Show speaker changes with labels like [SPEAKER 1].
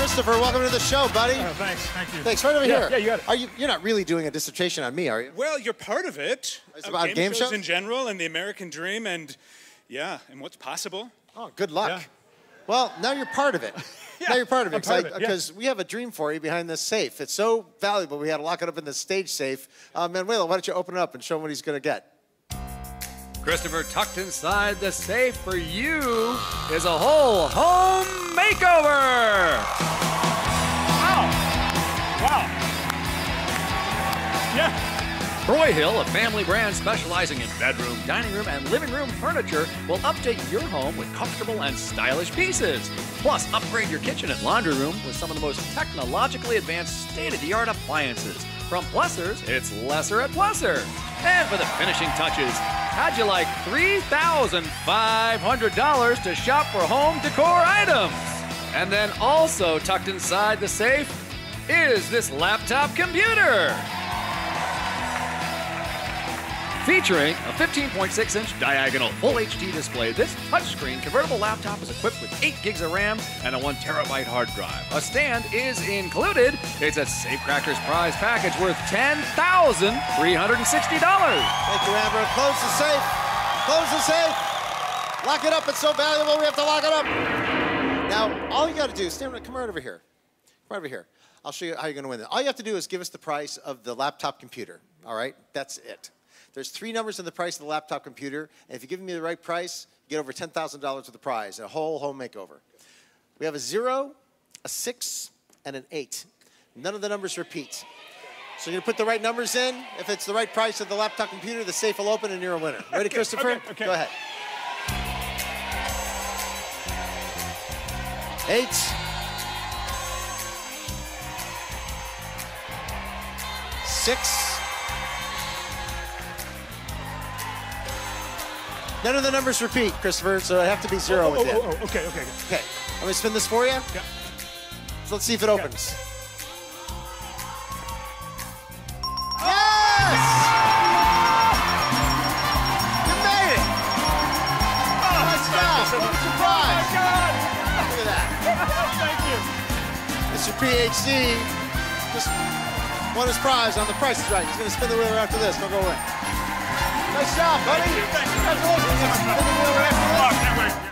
[SPEAKER 1] Christopher, welcome to the show, buddy.
[SPEAKER 2] Thanks, thank you.
[SPEAKER 1] Thanks, right over here.
[SPEAKER 2] Yeah, you got it.
[SPEAKER 1] You're not really doing a dissertation on me, are you?
[SPEAKER 3] Well, you're part of it.
[SPEAKER 1] It's about game shows
[SPEAKER 3] in general and the American dream and, yeah, and what's possible.
[SPEAKER 1] Oh, good luck.
[SPEAKER 2] Yeah.
[SPEAKER 1] Well, now you're part of it.
[SPEAKER 2] Yeah,
[SPEAKER 1] now you're part of it.
[SPEAKER 2] I'm part of it, yeah.
[SPEAKER 1] Because we have a dream for you behind this safe. It's so valuable, we had to lock it up in the stage safe. Manuela, why don't you open it up and show him what he's going to get?
[SPEAKER 4] Christopher, tucked inside the safe for you is a whole home makeover.
[SPEAKER 2] Wow. Yeah.
[SPEAKER 4] Broyhill, a family brand specializing in bedroom, dining room, and living room furniture, will update your home with comfortable and stylish pieces. Plus, upgrade your kitchen and laundry room with some of the most technologically advanced state-of-the-art appliances. From Plessers, it's lesser at Plesser. And for the finishing touches, how'd you like $3,500 to shop for home decor items? And then also tucked inside the safe is this laptop computer. Featuring a 15.6-inch diagonal full HD display, this touchscreen convertible laptop is equipped with 8 gigs of RAM and a 1 terabyte hard drive. A stand is included. It's a Safecrackers prize package worth $10,360.
[SPEAKER 1] Thank you, Amber. Close the safe. Close the safe. Lock it up. It's so valuable, we have to lock it up. Now, all you got to do is come right over here. Come right over here. I'll show you how you're going to win it. All you have to do is give us the price of the laptop computer. All right? That's it. There's 3 numbers in the price of the laptop computer, and if you give me the right price, you get over $10,000 of the prize, a whole home makeover. We have a 0, a 6, and an 8. None of the numbers repeat. So you're going to put the right numbers in. If it's the right price of the laptop computer, the safe will open and you're a winner. Ready, Christopher?
[SPEAKER 2] Okay.
[SPEAKER 1] Go ahead. 8. 6. None of the numbers repeat, Christopher, so I have to be 0 with it.
[SPEAKER 2] Okay.
[SPEAKER 1] Okay, I'm gonna spin this for you.
[SPEAKER 2] Yeah.
[SPEAKER 1] So let's see if it opens. Yes! You made it! Nice job! Surprise!
[SPEAKER 2] Oh, God.
[SPEAKER 1] Look at that.
[SPEAKER 2] Thank you.
[SPEAKER 1] Mr. PhD just won his prize on The Price is Right. He's gonna spin the wheel after this. Don't go away. Nice job, buddy.
[SPEAKER 2] Thank you.
[SPEAKER 1] Congratulations. Spin the wheel after this.
[SPEAKER 2] Oh, I can't wait.